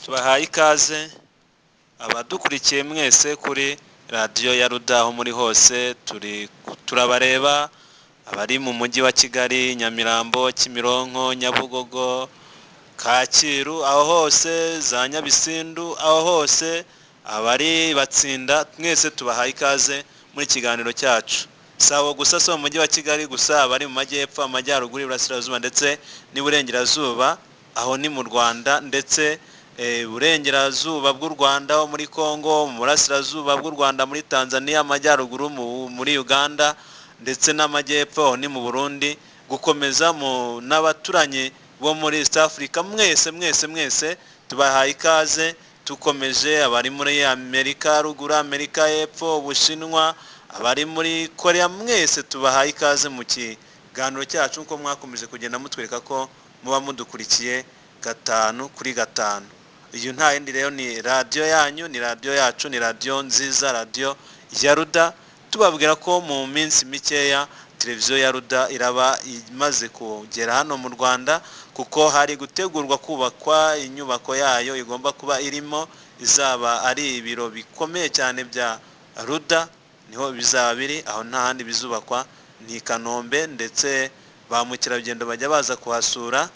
tubahaye ikaze abadukurikiye mwese kuri radiyo ya Ruda aho muri hose turabareba abari mu mujyi wa Kigali, Nyamirambo, Kimironko, Nyabugogo, Kacyiru, aho hose za Nyabisindu, aho hose abari Batsinda, mwese tubahaye ikaze muri kiganiro cyacu. Sawa gusa so mu mujyi wa Kigali gusa, abari mu majyepfo, amajyaruguru, iburasirazuba ndetse n'iburengerazuba, aho ni mu Rwanda ndetse burengerazuba bw'u Rwanda ho muri Kongo, mu burasirazuba bw'u Rwanda muri Tanzania, amajyaruguru muri Uganda ndetse n'amajyepfo ni mu Burundi, gukomeza n'abaturanye bo muri East Africa, mwese tubahaye ikaze. Tukomeje abari muri Amerika ruguru, Amerika y'epfo, Ubushinwa, abari muri Korea, mwese tubahaye ikaze mu kiganiro cyacu, uko mwakomeje kugenda mutwereka ko muba mudukurikiye 5/5. Iyo nta yindi rero ni radiyo yanyu, ni radiyo yacu, ni radiyo nziza, radiyo ya Ruda. Tubabwira ko mu minsi mikeya televiziyo ya Ruda iraba imaze kugera hano mu Rwanda, kuko hari gutegurwa kubakwa inyubako yayo igomba kuba irimo, izaba ari ibiro bikomeye cyane bya Ruda, niho bizaba biri, aho nta handi bizubakwa ni Kanombe, ndetse ba mukerarugendo bajya baza kuhasura.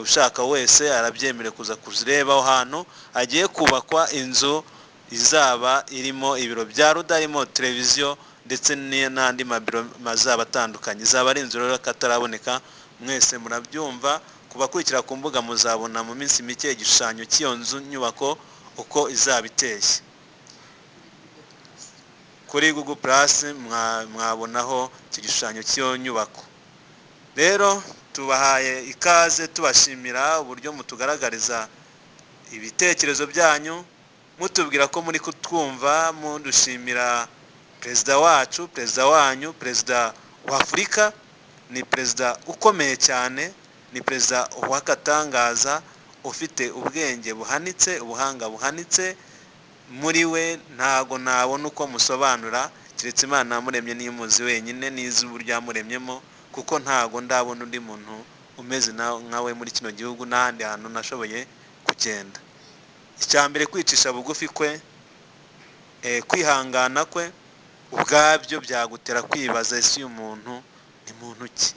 Ushaka wese arabyemere kuza kuzireba aho hantu hagiye kubakwa inzu izaba irimo ibiro bya Ruda, irimo televiziyo ndetse n'andi mabiro mazaba atandukanye. Izaba ari inzu rero kataraboneka, mwese murabyumva. Kubakurikira ku mbuga muzabona mu minsi mike igishushanyo cy'iyo nzu nyubako uko izaba iteye. Kuri Google Plus mwabonaho iki gishushanyo cy'iyo nyubako. Rero tubahaye ikaze, tubashimira uburyo mutugaragariza ibitekerezo byanyu, mutubwira ko muri kutwumva, mudushimira perezida wacu, perezida wanyu, perezida wa Afurika. Ni perezida ukomeye cyane, ni perezida w'akatangaza, ufite ubwenge buhanitse, ubuhanga buhanitse. Muri we ntago nabona uko musobanura, keretse Imana yamuremye n'imuzi wenyine, n'izi uburyo yamuremyemo, kuko ntago ndabona undi muntu umeze nkawe muri kino gihugu n'ahandi hantu nashoboye kugenda. Icyambere kwicisha bugufi kwe, kwihangana kwe ubwabyo byagutera kwibaza ese uyu muntu ni muntu ki.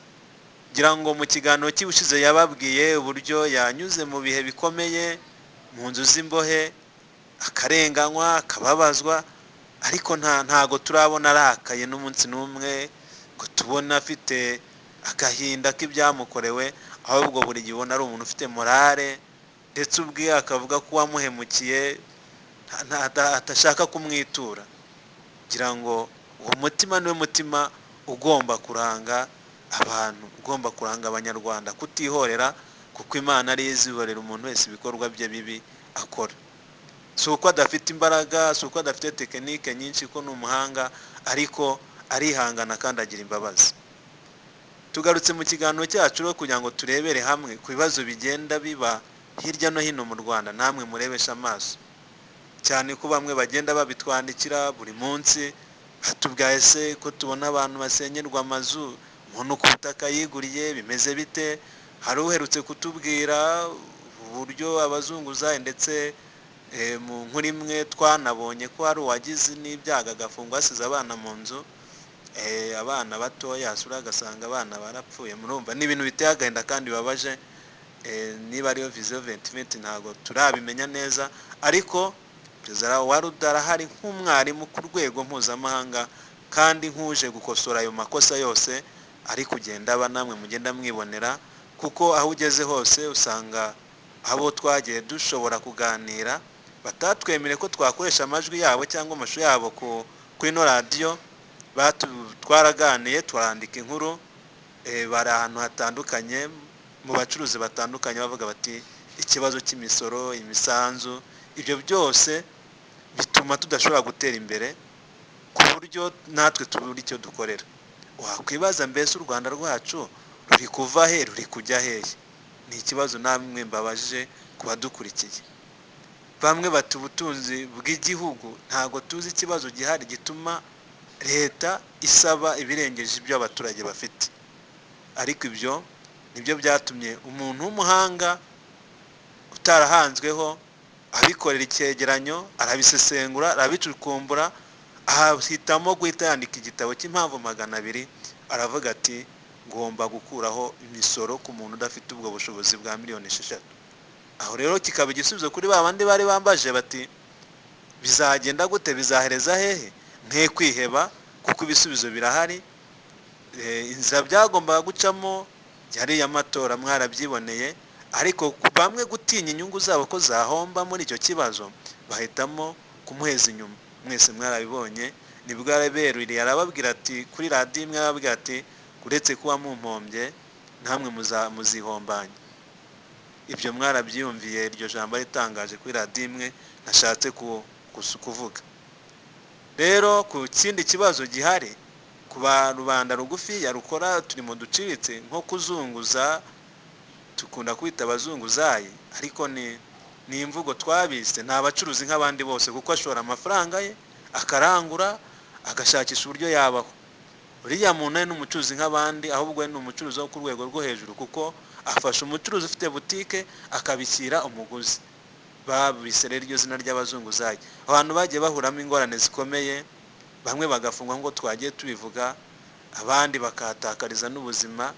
Ngira ngo mu kiganiro cy'ubushize yababwiye uburyo yanyuze mu bihe bikomeye, mu nzu z'imbohe, akarenganywa, akababazwa, ariko ntago turabona arakaye n'umunsi n'umwe, ngo tubona afite agahinda k'ibyamukorewe, ahubwo buri gihe ubona ari umuntu ufite morale, ndetse ubwe akavuga ko uwamuhemukiye atashaka kumwitura. Ngira ngo uwo mutima niwe mutima ugomba kuranga abantu, ugomba kuranga abanyarwanda, kutihorera, kuko Imana ari izihorera umuntu wese ibikorwa bye bibi akora. Si uko adafite imbaraga, si uko adafite tekinike nyinshi, ko ni umuhanga, ariko arihangana kandi agira imbabazi. Tugarutse mu kiganiro cyacu rero kugira ngo turebere hamwe ku bibazo bigenda biba hirya no hino mu Rwanda, namwe murebesha amaso, cyane ko bamwe bagenda babitwandikira buri munsi, batubwaye se ko tubona abantu basenyerwa amazu, umuntu ku butaka yiguriye bimeze bite. Hari uherutse kutubwira uburyo abazunguzayi, ndetse mu nkuru imwe twanabonye ko hari uwagize n'ibyago agafungwa asize abana mu nzu, abana batoya, asura agasanga abana barapfuye. Murumva ni ibintu biteye agahinda kandi bibabaje. Niba ariyo viziyo 2020 ntago turabimenya neza, ariko perezida wa Ruda arahari nk'umwarimu ku rwego mpuzamahanga, kandi nk'uje gukosora ayo makosa yose ari kugenda aba, namwe mugenda mwibonera, kuko aho ugeze hose usanga abo twagiye dushobora kuganira batatwemere ko twakoresha amajwi yabo cyangwa amashusho yabo kuri ino radiyo. Twaraganiye, turandika inkuru, bari ahantu hatandukanye, mu bacuruzi batandukanye, bavuga bati ikibazo cy'imisoro, imisanzu, ibyo byose bituma tudashobora gutera imbere, ku buryo natwe tubura icyo dukorera. Wakwibaza mbese u Rwanda rwacu ruri kuva he, ruri kujya hehe? Ni ikibazo namwe mbabajije ku badukurikiye. Bamwe bati ubutunzi bw'igihugu ntago tuzi ikibazo gihari gituma leta isaba ibirengeje ibyo abaturage bafite, ariko ibyo nibyo byatumye umuntu w'umuhanga utarahanzweho abikorera icyegeranyo, arabisesengura, arabicukumbura, ahitamo guhita yandika igitabo cy'impamvu 200, aravuga ati ngomba gukuraho imisoro ku muntu udafite ubwo bushobozi bwa miliyoni 6. Aho rero kikaba igisubizo kuri ba bandi bari bambaje bati bizagenda gute, bizahereza hehe? Nke kwiheba, kuko ibisubizo birahari. Inzira byagombaga gucamo yari y'amatora, mwarabyiboneye, ariko bamwe gutinya inyungu zabo ko zahomba muri icyo kibazo, bahitamo kumuheza inyuma. Mwese mwarabibonye, nibwo yaberuriye arababwira ati kuri radiyo imwe, arababwira ati uretse kuba mumpombye namwe muzihombanye. Ibyo mwarabyiyumviye, iryo jambo ritangaje kuri radiyo imwe nashatse kuvuga. Rero ku kindi kibazo gihari ku rubanda rugufi yarukora turimo duciritse nko kuzunguza, tukunda kwita abazunguzayi, ariko ni imvugo twabise, nta bacuruzi nk'abandi bose, kuko ashora amafaranga ye akarangura agashakisha uburyo yabaho. Uriya muntu ni umucuruzi nk'abandi, ahubwo ni umucuruzi wo ku rwego rwo hejuru, kuko afasha umucuruzi ufite butike akabishyira umuguzi. Babise rero iryo zina ry'abazunguzayi. Abantu bagiye bahuramo ingorane zikomeye, bamwe bagafungwa ngo twagiye tubivuga, abandi bakahatakariza n'ubuzima,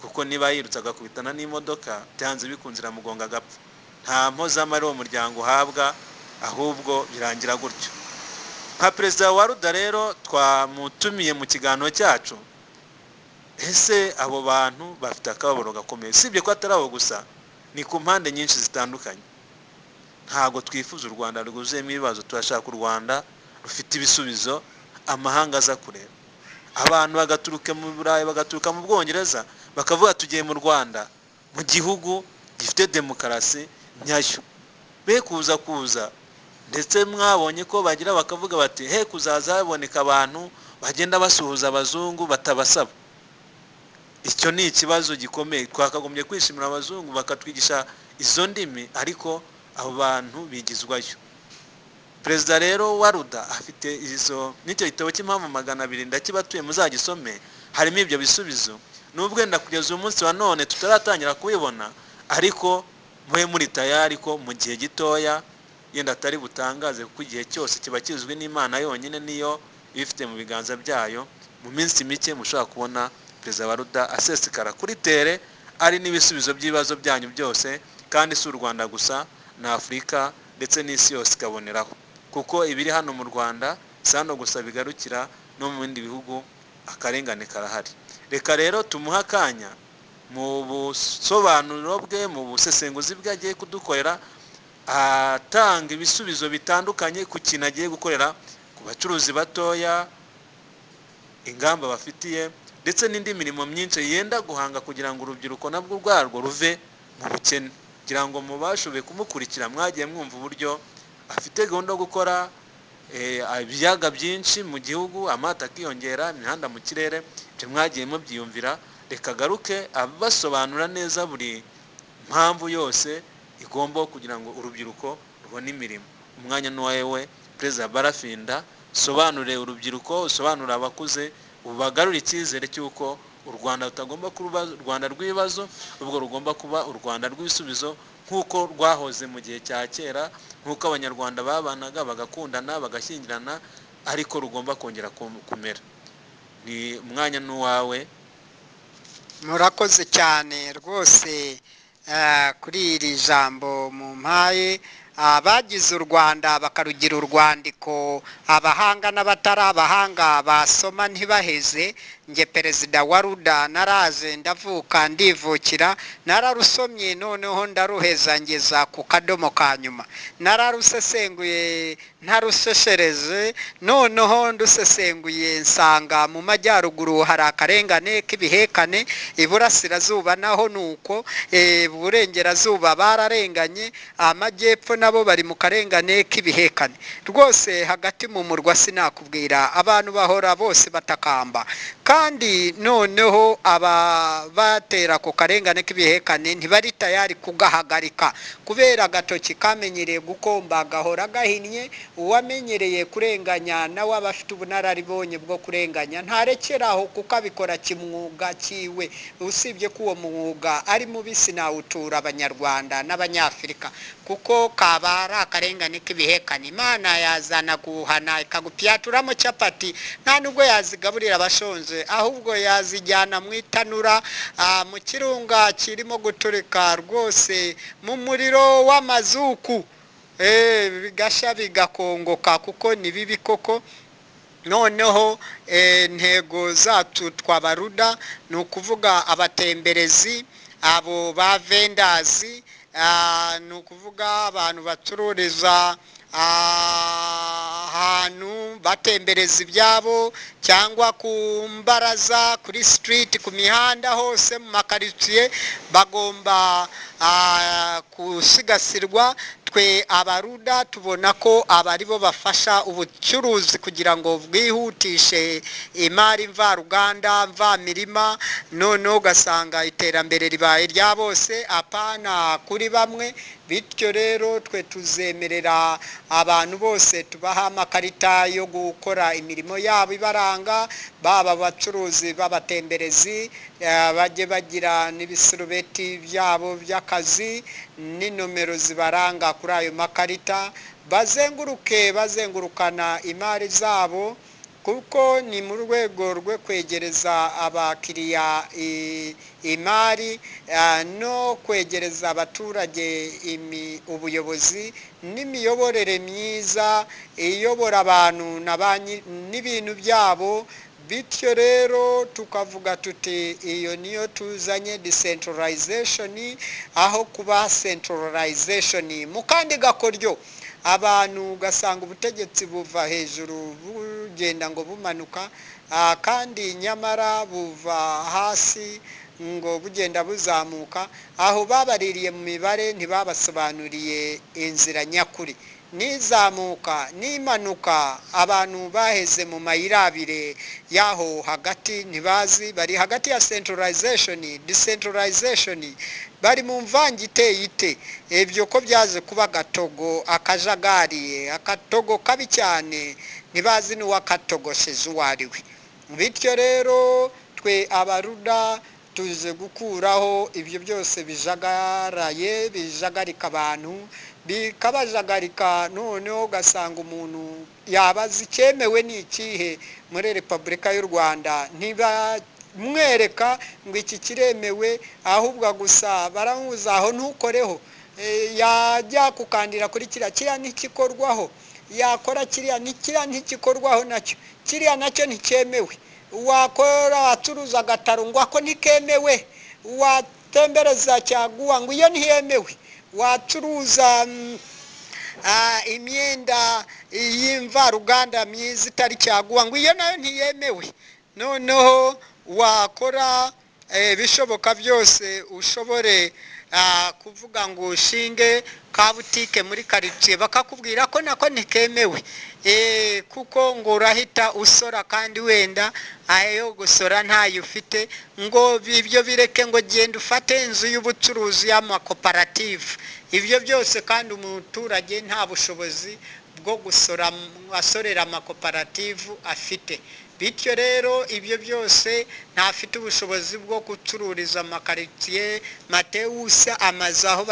kuko niba yirutse agakubitana n'imodoka byanze bikunzira mugonga agapfa. Nta mpozamari uwo muryango uhabwa, ahubwo birangira gutyo. Nka perezida wa RUDA rero twamutumiye mu kiganiro cyacu, ese abo bantu bafite akababaro gakomeye, sibye ko atari abo gusa, ni ku mpande nyinshi zitandukanye. Ntago twifuza u Rwanda rwuzuyemo ibibazo, turashaka u Rwanda rufite ibisubizo amahanga aza kureba. Abantu bagaturuka mu Burayi, bagaturuka mu Bwongereza, bakavuga tugiye mu Rwanda, mu gihugu gifite demokarasi nyayo, be kuza ndetse mwabonye ko bagira bakavuga bati he kuzaza haboneka abantu bagenda basuhuza abazungu batabasaba. Icyo ni ikibazo gikomeye, twakagombye kwishimira abazungu bakatwigisha izo ndimi, ariko abo bantu bigizwayo. Perezida rero wa RUDA afite n'icyo gitabo cy'impamvu 200 ndakibatuye muzagisome, harimo ibyo bisubizo. Nubwo wenda kugeza umunsi wa none tutaratangira kubibona, ariko mwe muri tayari ko mu gihe gitoya, yenda atari butangaze kuko igihe cyose kiba kizwi n'Imana yonyine, niyo ibifite mu biganza byayo, mu minsi mike mushobora kubona perezida wa RUDA asesekara kuri tere, ari n'ibisubizo by'ibibazo byanyu byose, kandi si u Rwanda gusa, na Afurika ndetse n'isi yose ikaboneraho, kuko ibiri hano mu Rwanda si hano gusa bigarukira, no mu bindi bihugu akarengane karahari. Reka rero tumuha akanya mu busobanuro bwe, mu busesenguzi bwe agiye kudukorera, atanga ibisubizo bitandukanye ku kintu agiye gukorera ku bacuruzi batoya, ingamba bafitiye, ndetse n'indi mirimo myinshi yenda guhanga kugira ngo urubyiruko nabwo rwarwo ruve mu bukene. Kugira ngo mubashobe kumukurikira, mwagiye mwumva uburyo afite gahunda yo gukora ibiyaga byinshi mu gihugu, amato akiyongera, imihanda mu kirere, ibyo mwagiye mubyiyumvira. Reka garuke abasobanura neza buri mpamvu yose igomba kugira ngo urubyiruko rubone imirimo. Umwanya ni wawe Perezida Barafinda, sobanure urubyiruko, usobanura abakuze, ubagarura icyizere cy'uko u Rwanda rutagomba kuba u Rwanda rw'ibibazo, ubwo rugomba kuba u Rwanda rw'ibisubizo, nk'uko rwahoze mu gihe cya kera, nk'uko abanyarwanda babanaga bagakundana bagashyingirana, ariko rugomba kongera kumera. Ni umwanya n'uwawe. Murakoze cyane rwose kuri iri jambo mu mpaye. Abagize u Rwanda bakarugira urwandiko, abahanga n'abatari abahanga basoma ntibaheze. Nge perezida wa RUDA naraje ndavuka ndivukira, nararusomye noneho ndaruheza ngeza ku kadomo ka nyuma. Nararusesenguye ntaruseshereze, noneho ndusesenguye nsanga mu majyaruguru hari akarengane k'ibihekane, iburasirazuba naho nuko, iburengerazuba bararenganye, amajyepfo nabo bari mu karengane k'ibihekane. Rwose hagati mu murwa sinakubwira, abantu bahora bose batakamba, kandi noneho aba batera ku karengane k'ibihekane ntibari tayari kugahagarika, kubera agatoki kamenyereye gukomba gahora gahinnye. Uwamenyereye kurenganya nawe aba afite ubunararibonye bwo kurenganya, ntarekeraho kuko abikora kimwuga kiwe, usibye ko uwo mwuga ari mubi sinawutura abanyarwanda n'abanyafurika. kuko kaba ari akarengane k'ibihekane. Imana yazana guhana ikagupyaturamo capati, nta nubwo yazigaburira abashonje, ahubwo yazijyana mu itanura, mu kirunga kirimo guturika rwose, mu muriro w'amazuku, bigasha bigakongoka, kuko ni bibi koko. Noneho intego zacu twabaruda ni ukuvuga abatemberezi, abo ba vendazi, ni ukuvuga abantu bacururiza ahantu batembereza ibyabo, cyangwa ku mbaraza, kuri street, ku mihanda hose, mu makaritsiye, bagomba gusigasirwa. Twe abaruda tubona ko aba ari bo bafasha ubucuruzi kugira ngo bwihutishe imari mvaruganda, mvamirima, noneho ugasanga iterambere ribaye rya bose, apana kuri bamwe. Bityo rero twe tuzemerera abantu bose tubaha amakarita yo gukora imirimo yabo ibaranga, baba abacuruzi b'abatemberezi, bajye bagira n'ibisurubeti byabo by'akazi n'inomero zibaranga kuri ayo makarita, bazengurukana imari zabo, kuko ni mu rwego rwo kwegereza abakiriya imari, no kwegereza abaturage ubuyobozi n'imiyoborere myiza iyobora abantu n'ibintu byabo. Bityo rero tukavuga tuti iyo niyo tuzanye decentralization, aho kuba centralization mu kandi gakoryo. Abantu ugasanga ubutegetsi buva hejuru bugenda ngo bumanuka, kandi nyamara buva hasi ngo bugenda buzamuka. Aho babaririye mu mibare ntibabasobanuriye inzira nyakuri, nizamuka n'imanuka. Abantu baheze mu mayirabire yaho hagati ntibazi, bari hagati ya centralization decentralization, bari mu mvange iteye ite. Ibyo ko byaje kuba agatogo, akajagari, akatogo kabi cyane, ntibazi n'uwakatogosheje uwo ari we. Bityo rero twe abaruda tuze gukuraho ibyo byose bijagaraye, bijagarika abantu, bikabajagarika. Noneho ugasanga umuntu yabaza icyemewe ni ikihe muri Repubulika y'u Rwanda, ntibamwereka ngo iki kiremewe, ahubwo gusa baramubuza aho ntukoreho. Yajya kukandira kuri kiriya ntikikorwaho, yakora kiriya ntikikorwaho nacyo, kiriya nacyo ntikemewe. Wakora wacuruza agataro ngo ako ntikemewe, watembereza cyaguwa ngo iyo ntiyemewe, wacuruza imyenda y'imvaruganda myiza itari cyaguwa ngo iyo nayo ntiyemewe. Noneho wakora bishoboka byose ushobore kuvuga ngo ushinge ka butike muri karitsiye, bakakubwira ko nako ntikemewe, kuko ngo urahita usora kandi wenda ayo gusora ntayo ufite. Ngo ibyo bireke, ngo genda ufate inzu y'ubucuruzi y'amakoperative. Ibyo byose kandi umuturage nta bushobozi bwo gusora, asorera amakoperative afite. Bityo rero ibyo byose ntafite ubushobozi bwo gucururiza amakaritsiye Matewusa amazu aho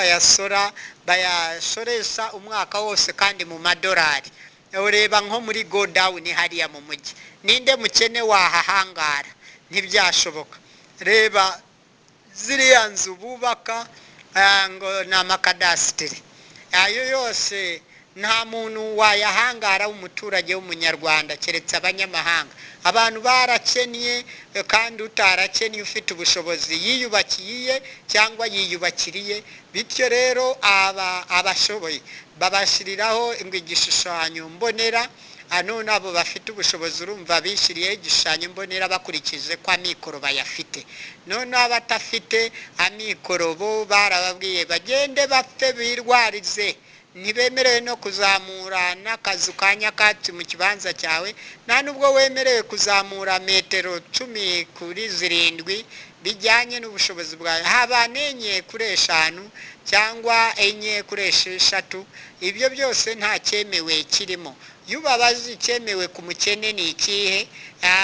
bayasoresha umwaka wose kandi mu madolari. Ureba nko muri godawuni hariya mu mujyi, ninde mukene wahahangara? Ntibyashoboka. Reba ziriya nzu bubaka ngo ni amakadasitiri, ayo yose nta muntu wayahangara w'umuturage w'umunyarwanda keretse abanyamahanga. Abantu barakennye, kandi utarakennye ufite ubushobozi yiyubakiye cyangwa yiyubakiriye. Bityo rero abashoboye babashiriraho igishushanyo mbonera. None abo bafite ubushobozi urumva bishyiriyeho igishushanyo mbonera bakurikije ko amikoro bayafite. None abatafite amikoro bo barababwiye bagende bapfe birwarize, ntibemerewe no kuzamura n'akazu ka nyakatsi mu kibanza cyawe, nta nubwo wemerewe kuzamura metero 10 kuri 7 bijyanye n'ubushobozi bwawe. Haba n'enye kuri 5 cyangwa 4 kuri 6. Ibyo byose nta cyemewe kirimo. Yubabazi icyemewe ku mukene ni ikihe?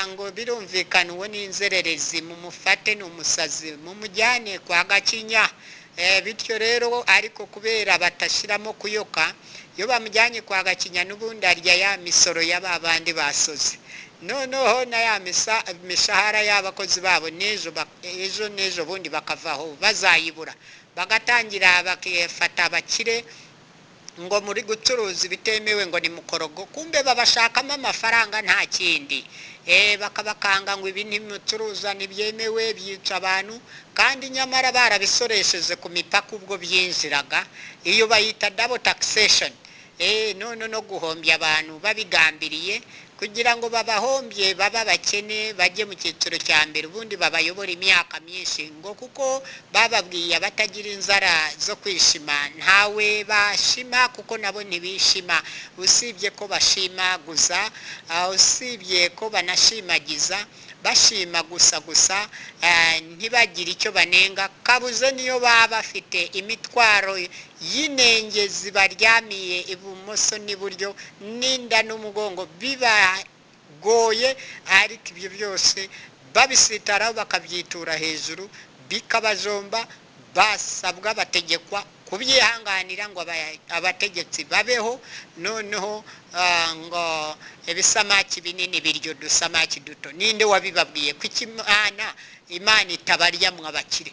Ngo birumvikana uwo n'inzererezi, mumufate n'umusazi mumujyane kwa Gakinya, bityo rero ariko kubera batashiramo kuyoka iyo bamujyanye kwa Gakinya n'ubundi arya ya misoro y'aba bandi basoze noneho na ya mishahara y'abakozi babo ejo n'ejo bundi bakavaho bazayibura bagatangira bakifata abakire ngo muri gucuruza bitemewe ngo ni mukorogo kumbe babashakamo amafaranga nta kindi bakabakanga ngo ibi ntimucuruza ntibyemewe byica abantu kandi nyamara barabisoresheje ku mipaka ubwo byinjiraga iyo bayita double taxation none no guhombya abantu babigambiriye kugira ngo babahombye baba bakene bajye mu cyiciro cya mbere ubundi babayobora imyaka myinshi ngo kuko bababwiye abatagira inzara zo kwishima ntawe bashima kuko nabo ntibishima usibye ko bashimaguza usibye ko banashimagiza bashima gusa ntibagire icyo banenga kabuze niyo baba bafite imitwaro y'inenge zibaryamiye ibumoso n'iburyo n'inda n'umugongo bibagoye ariko ibyo byose babisitaraho bakabyitura hejuru bikabajomba basabwa bategekwa kubyihanganira ngo abategetsi babeho noneho ngo ibisamaki binini biryo dusamaki duto ninde wabibabwiye ko imana itabarya mwabakire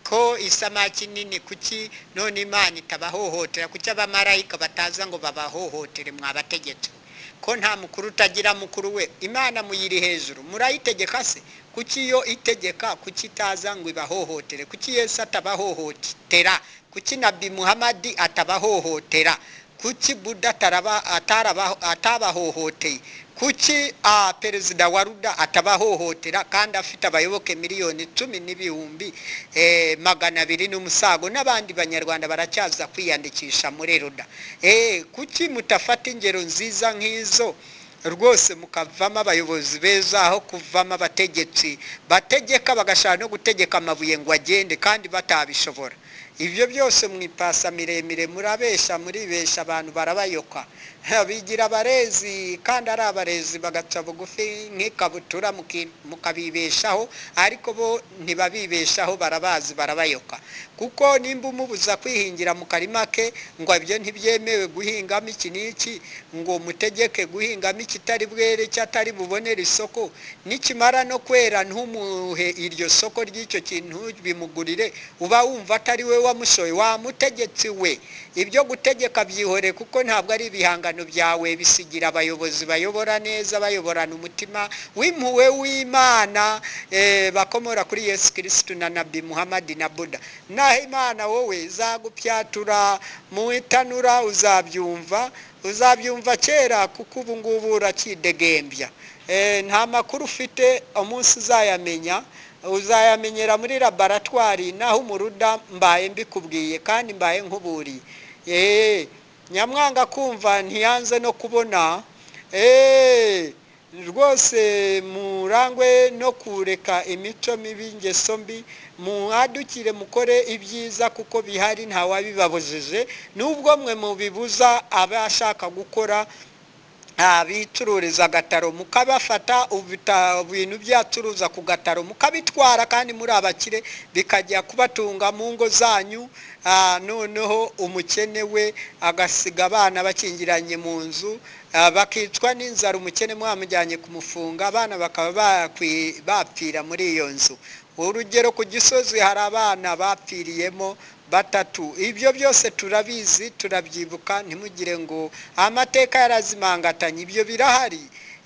ko isamaki nini kuki none imana itabahohotera kuki abamarayika bataza ngo babahohotere mwabategetsi ko nta mukuru utagira mukuru we imana muyiri hejuru murayitegeka se kuki yo itegeka kuki itaza ngo ibahohotere kuki Yesu atabahohotera kuki Nabi Muhammad atabahohotera kuki Buddha atabahohoteye kuki perezida wa Ruda atabahohotera kandi afite abayoboke miliyoni 10,200 n'umusago n'abandi banyarwanda baracyaza kwiyandikisha muri Ruda kuki mutafata ingero nziza nk'izo rwose mukavamo abayobozi beza aho kuvamo abategetsi bategeka bagashaka no gutegeka amabuye ngo agende kandi batabishobora ibyo byose mwipasa miremire muribesha abantu barabayoka bigira abarezi kandi ari abarezi bagaca bugufi nk'ikabutura mukabibeshaho ariko bo ntibabibeshaho barabazi barabayoka kuko nimba umubuza kwihingira mu karima ke ngo ibyo ntibyemewe guhingamo iki n'iki ngo mutegeke guhingamo ikitari bwere cyatari bubonera isoko nikimara no kwera ntumuhe iryo soko ry'icyo kintu bimugurire uba wumva atari we wamushoye wamutegetsi we ibyo gutegeka byihore kuko ntabwo ari ibihangano byawe bisigira abayobozi bayobora neza bayoborana umutima w'impuhwe w'Imana bakomora kuri Yesu Kristo na Nabi Muhammad na Buddha naho Imana wowe zagupyatura mu itanura uzabyumva kera kuko ubu ngubu urakidegembya nta makuru ufite umunsi uzayamenyera muri laboratwari naho umuruda mbaye mbikubwiye kandi mbaye nkuburiye nyamwanga kumva ntiyanze no kubona rwose murangwe no kureka imico mibi ingeso mbi muhadukire mukore ibyiza kuko bihari ntawabibabujije nubwo mwe mubibuza abashaka gukora bicururiza agataro mukabafata ibintu byacuruza ku gataro mukabitwara kandi muri abakire bikajya kubatunga mu ngo zanyu noneho umukene we agasiga abana bakingiranye mu nzu bakicwa n'inzara umukene mwamujyanye kumufunga abana bakaba bapfira muri iyo nzu urugero ku Gisozi hari abana bapfiriyemo 3 ibyo byose turabizi turabyibuka ntimugire ngo amateka yarazimangatanye ibyo birahari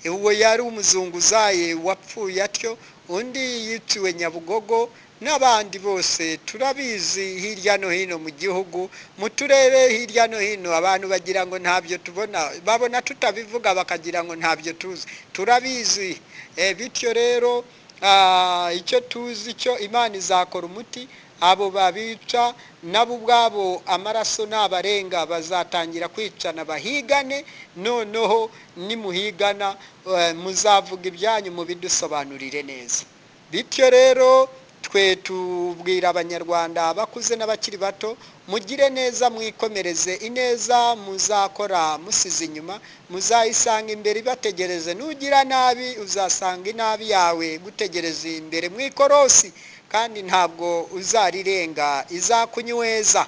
uwo yari umuzunguzaye wapfuye atyo undi yiciwe Nyabugogo n'abandi bose turabizi hirya no hino mu gihugu mu turere hirya no hino abantu bagira ngo ntabyo tubona babona tutabivuga bakagira ngo ntabyo tuzi turabizi bityo rero icyo tuzi cyo Imana izakora umuti abo babica nabo ubwabo amaraso n'abarenga bazatangira kwicana bahigane noneho nimuhigana muzavuga ibyanyu mubidusobanurire neza bityo rero twe tubwira abanyarwanda bakuze n'abakiri bato mugire neza mwikomereze ineza muzakora musize inyuma muzayisanga imbere bategereze nugira nabi uzasanga inabi yawe gutegereza imbere mwikorosi kandi ntabwo uzarirenga, izakunyweza.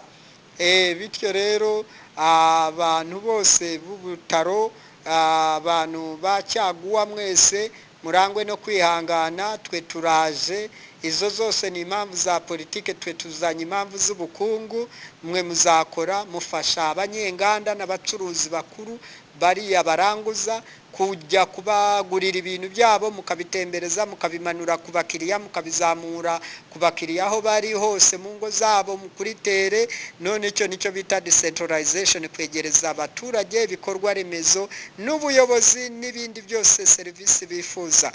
Bityo rero abantu bose b'ubutaro, abantu ba Cyaguha mwese murangwe no kwihangana. Twe turaje, izo zose ni impamvu za politike, twe tuzanye impamvu z'ubukungu. Mwe muzakora mufasha abanyenganda n'abacuruzi bakuru bariya baranguza kujya kubagurira ibintu byabo, mukabitembereza, mukabimanura ku bakiriya, mukabizamura ku bakiriya aho bari hose mu ngo zabo, kuri tere. None icyo nicyo bita decentralization, kwegereza abaturage ibikorwa remezo n'ubuyobozi n'ibindi byose serivisi bifuza.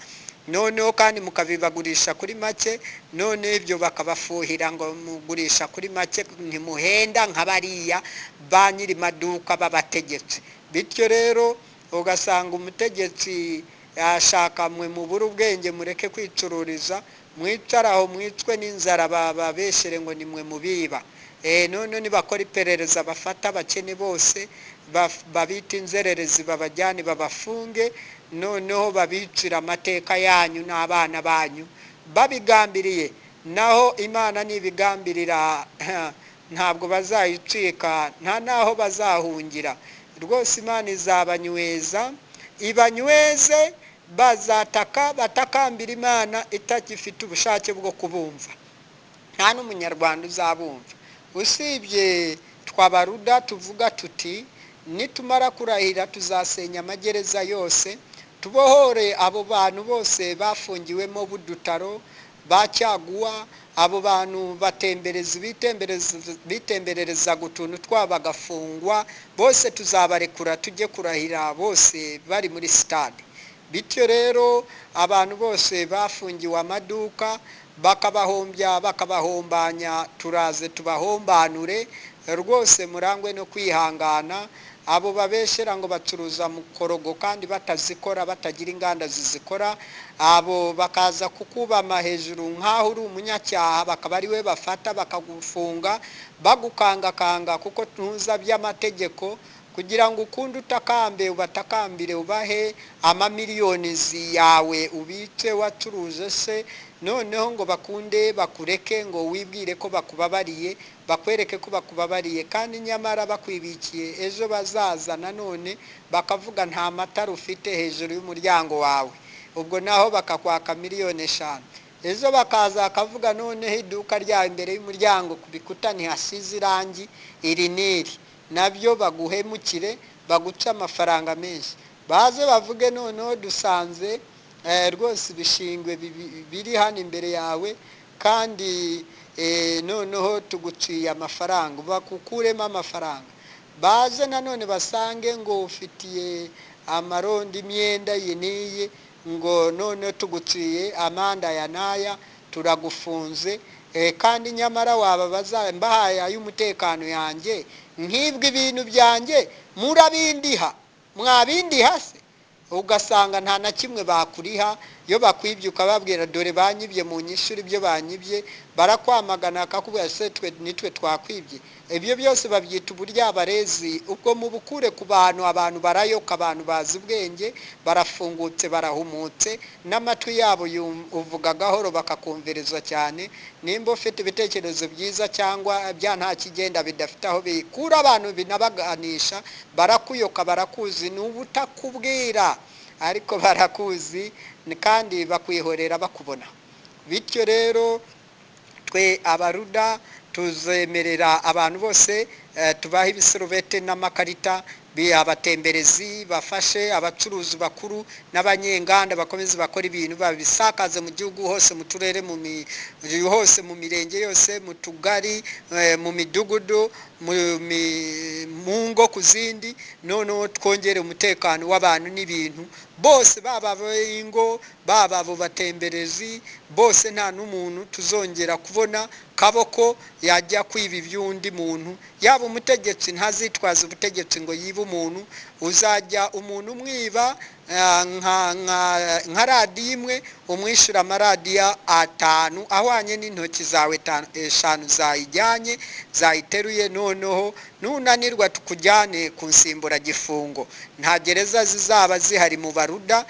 Noneho kandi mukabibagurisha kuri make, none ibyo bakabafuhira ngo mugurisha kuri make, ntimuhenda nka bariya ba nyiri maduka b'abategetsi. Bityo rero ugasanga umutegetsi yashaka mwe mubura ubwenge, mureke kwicururiza, mwicaraho mwicwe n'inzara, babeshere ngo ni mwe mubiba. None nibakora iperereza bafata abakene bose, babita inzererezi, babajyane babafunge, noneho babicira amateka yanyu n'abana banyu babigambiriye. Naho Imana nibigambirira ntabwo bazayicika, nta naho bazahungira. Rwose Imana izabanyweza, ibanyweze, bazataka batakambira Imana itagifite ubushake bwo kubumva. Nta n'umunyarwanda uzabumva, usibye twabaruda tuvuga tuti nitumara kurahira tuzasenya amagereza yose, tubohore abo bantu bose bafungiwemo b'udutaro ba Cyaguha, abo bantu bitemberereza gutuntu twabo bagafungwa, bose tuzabarekura tujye kurahira bose bari muri stade. Bityo rero abantu bose bafungiwe amaduka bakabahombya bakabahombanya, turaze tubahombanure. Rwose murangwe no kwihangana. Abo babeshera ngo bacuruza mukorogo kandi batazikora, batagira inganda zizikora, abo bakaza kukubama hejuru nk'aho uri umunyacyaha, bakaba ari we bafata bakagufunga bagukangakanga kuko tuza by'amategeko, kugira ngo ukunde utakambe ubatakambire, ubahe amamiliyoni yawe ubitse wacuruje se. Noneho ngo bakunde bakureke, ngo wibwire ko bakubabariye, bakwereke ko bakubabariye, kandi nyamara bakwibikiye ejo bazaza nanone bakavuga nta matara ufite hejuru y'umuryango wawe. Ubwo naho bakakwaka miliyoni 5. Ejo bakaza akavuga noneho iduka ryawe imbere y'umuryango ku bikuta ntihasize irangi iri n'iri, nabyo baguhemukire, baguca amafaranga menshi. Baze bavuge noneho dusanze rwose ibishingwe biri hano imbere yawe, kandi noneho tuguciye amafaranga, bakukuremo amafaranga. Baze nanone basange ngo ufitiye amarondo imyenda iyi n'iyi, ngo noneho tuguciye amanda ya naya, turagufunze. Kandi nyamara waba mbahaye ay'umutekano yanjye, nk'ibyo ibintu byanjye murabindiha, mwabindiha se? Ugasanga nta na kimwe bakuriha. Iyo bakwibye ukababwira dore banyibye mu nyishuri ibyo banyibye, barakwamagana akakubwira se nitwe twakwibye. Ibyo byose babyita uburyabarezi. Ubwo mubukure ku bantu, abantu barayoka, abantu bazi ubwenge, barafungutse, barahumutse, n'amatwi yabo uvuga gahoro bakakumviriza cyane. Nimba ufite ibitekerezo byiza cyangwa bya nta kigenda bidafite aho bikura, abantu binabaganisha, barakuyoka, barakuzi, n'ubutakubwira ariko barakuzi kandi bakwihorera bakubona. Bityo rero twe abaruda tuzemerera abantu bose tubaha ibiserubete n'amakarita, abatemberezi bafashe, abacuruzi bakuru n'abanyenganda bakomeze bakora ibintu, babisakaze mu gihugu hose, mu turere, hose, mu mirenge yose, mu tugari, mu midugudu, mu ngo ku zindi. Noneho twongere umutekano w'abantu n'ibintu bose, baba ingo, baba abo batemberezi bose, nta n'umuntu tuzongera kubona kaboko yajya kwiba iby'undi muntu. Yaba umutegetsi ntazitwaza ubutegetsi ngo yibe umuntu, uzajya umuntu umwiba nka radiyo imwe umwishyura amaradiyo 5 ahwanye n'intoki zawe 5 zayijyanye, zayiteruye. Noneho nunanirwa tukujyane ku nsimburagifungo. Nta gereza zizaba zihari mu baruda,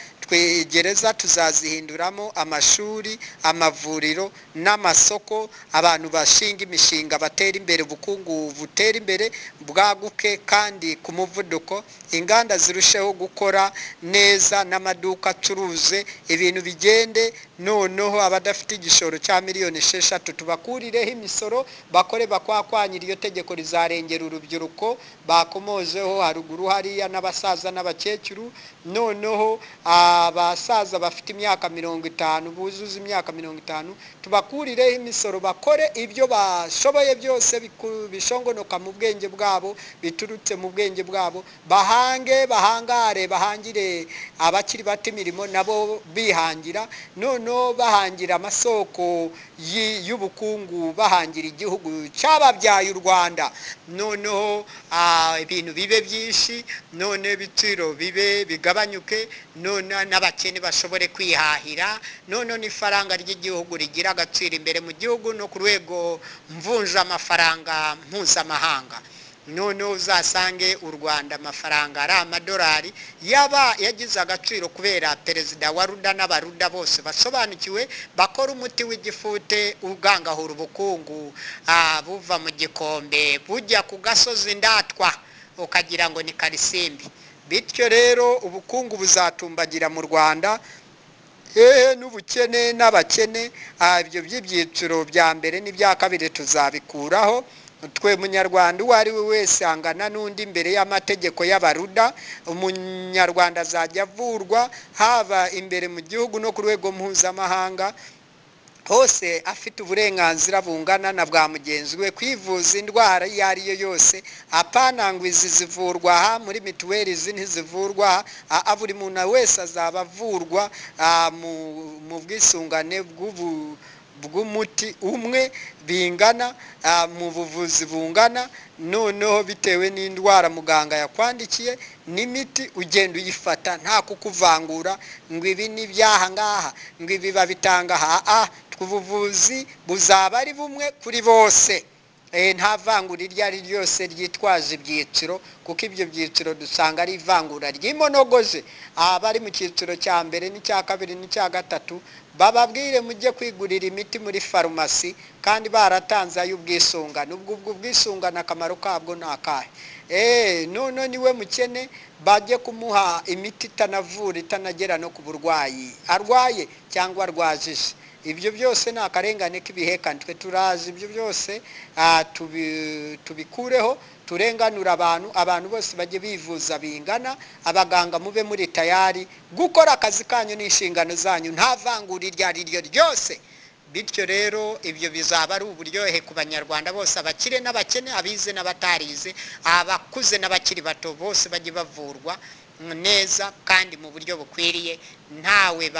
gereza tuzazihinduramo amashuri, amavuriro n'amasoko, abantu bashinga imishinga batera imbere, ubukungu butera imbere bwaguke kandi ku muvuduko, inganda zirusheho gukora neza n'amaduka acuruze, ibintu bigende. Noneho abadafite igishoro cya miliyoni 6 tubakurireho imisoro, bakore bakwakwanyira iryo tegeko rizarengera urubyiruko bakomojeho haruguru hariya, n'abasaza n'abakecuru. Noneho abasaza bafite imyaka 50 buzuza imyaka 50 tubakurireho imisoro, bakore ibyo bashoboye byose bishongonoka mu bwenge bwabo, biturutse mu bwenge bwabo, bahangare, bahangire abakiri bato imirimo nabo bihangira, noneho bahangira amasoko y'ubukungu, bahangira igihugu cyababyaye u Rwanda. Noneho ibintu bibe byinshi, none ibiciro bibe bigabanyuke, none n'abakene bashobore kwihahira, none n'ifaranga ry'igihugu rigira agaciro imbere mu gihugu no ku rwego mvunja amafaranga mpuzamahanga. None uzasange u Rwanda amafaranga ari amadolari yaba yagize agaciro kubera perezida wa Ruda n'abaruda bose basobanukiwe, bakora umuti w'igifute ugangahura ubukungu buva mu gikombe bujya ku gasozi ndatwa ukagira ngo ni Karisimbi. Bityo rero ubukungu buzatumbagira mu Rwanda, n'ubukene n'abakene. Ibyo by'ibyiciro bya mbere n'ibya kabiri tuzabikuraho. Twe munyarwanda uwo ari we wese angana n'undi imbere y'amategeko y'abaruda. Umunyarwanda azajya avurwa haba imbere mu gihugu no ku rwego mpuzamahanga, hose afite uburenganzira bungana na bwa mugenzi we kwivuza indwara iyo ari yo yose. Apana ngo izi zivurwa aha muri mituweli, izi ntizivurwa aha. Buri muntu wese azaba avurwa mu bwisungane bw'umuti umwe, bingana mu buvuzi bungana. Noneho bitewe n'indwara muganga yakwandikiye n'imiti ugenda uyifata nta kukuvangura ngo ibi ni byaha ngaha, ngo ibi babitanga aha. Ubuvuzi buzaba ari bumwe kuri bose, nta vangura iryo ari ryose ryitwaje ibyiciro, kuko ibyo byiciro dusanga ari ivangura ry'imonogoje. Abari mu cyiciro cya mbere n'icya kabiri n'icya gatatu bababwire mujye kwigurira imiti muri farumasi kandi baratanze ay'ubwisungane. Ubwo bwisungane akamaro kabwo ni akahe? None niwe mukene bajye kumuha imiti itanavura, itanagera no ku burwayi arwaye cyangwa arwajije. Ibyo byose ni akarengane k'ibihekane. Twe turazi ibyo byose tubikureho, turenganura abantu bose bajye bivuza bingana. Abaganga mube muri tayari gukora akazi kanyu n'inshingano zanyu, nta vangura iryo ari ryo ryose. Bityo rero ibyo bizaba ari uburyohe ku banyarwanda bose, abakire n'abakene, abize n'abatarize, abakuze n'abakiri bato, bose bajye bavurwa neza kandi mu buryo bukwiriye. Ntawe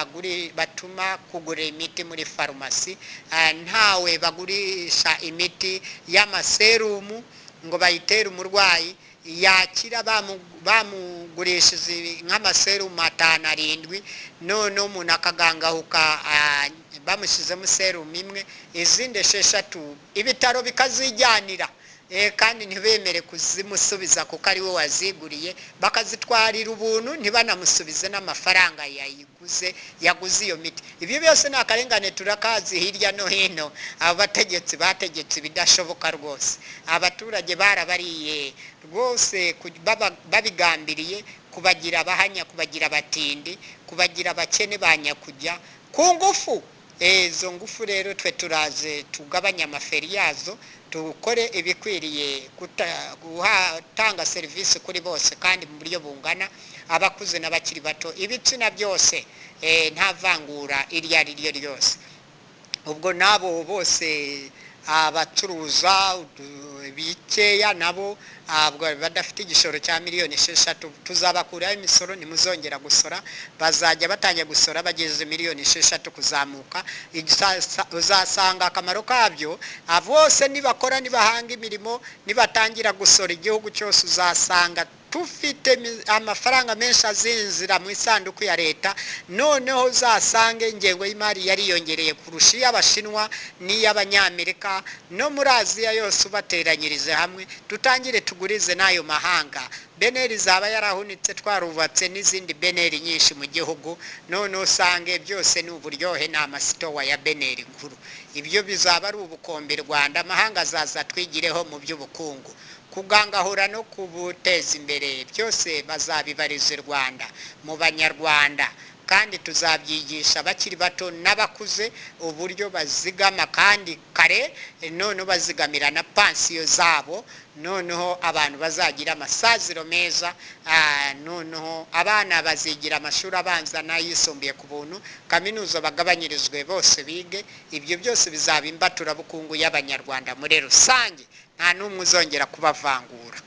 batuma kugura imiti muri farumasi, ntawe bagurisha imiti y'amaserumu ngo bayitere umurwayi yakira bamugurishije nk'amaserumu 5-7, none umuntu akagangahuka bamushyizemo serumu imwe, izindi 6 ibitaro bikazijyanira. Kandi ntibemere kuzimusubiza kuko ari we waziguriye, bakazitwarira ubuntu ntibanamusubize n'amafaranga yaguze iyo miti. Ibyo byose ni akarengane turakazi hirya no hino. Abo bategetsi bategetse ibidashoboka rwose. Abaturage barabariye rwose, babigambiriye kubagira abahanya, kubagira abatindi, kubagira abakene banyakujya ku ngufu. Izo ngufu rero twe turaje tugabanya amaferi yazo, tukore ibikwiriye gutanga serivisi kuri bose kandi mu buryo bungana, abakuze n'abakiri bato, ibitsina byose, nta vangura iryo ari ryo ryose. Ubwo nabo bose abacuruza bikeya nabo badafite igishoro cya miliyoni 6 tuzabakuraho imisoro, nimuzongera gusora. Bazajya batangira gusora bageze miliyoni 6 kuzamuka. Uzasanga akamaro kabyo bose nibakora, nibahanga imirimo, nibatangira gusora igihugu cyose uzasanga tufite amafaranga menshi azinjira mu isanduku ya leta, noneho uzasange ingengo y'imari yariyongereye kurusha iy'Abashinwa n'iy'Abanyamerika no muri Aziya yose ubateranyirije hamwe, tutangire tugurize n'ayo mahanga. beneri zaba yarahunitse, twarubatse n'izindi beneri nyinshi mu gihugu, none usange byose ni uburyohe, ni amasitowa ya beneri nkuru. Ibyo bizaba ari ubukombe Rwanda, amahanga azaza twigireho mu by'ubukungu, kugangahura no kubuteza imbere, byose bazabibariza Rwanda mu Banyarwanda, kandi tuzabyigisha abakiri bato n'abakuze uburyo bazigama kandi kare, none bazigamira na pansiyo zabo, noneho abantu bazagira amasaziro meza, noneho abana bazigira amashuri abanza n'ayisumbuye ku buntu, kaminuza bagabanyirizwe bose bige. Ibyo byose bizaba imbaturabukungu y'Abanyarwanda muri rusange, nta n'umwe uzongera kubavangura.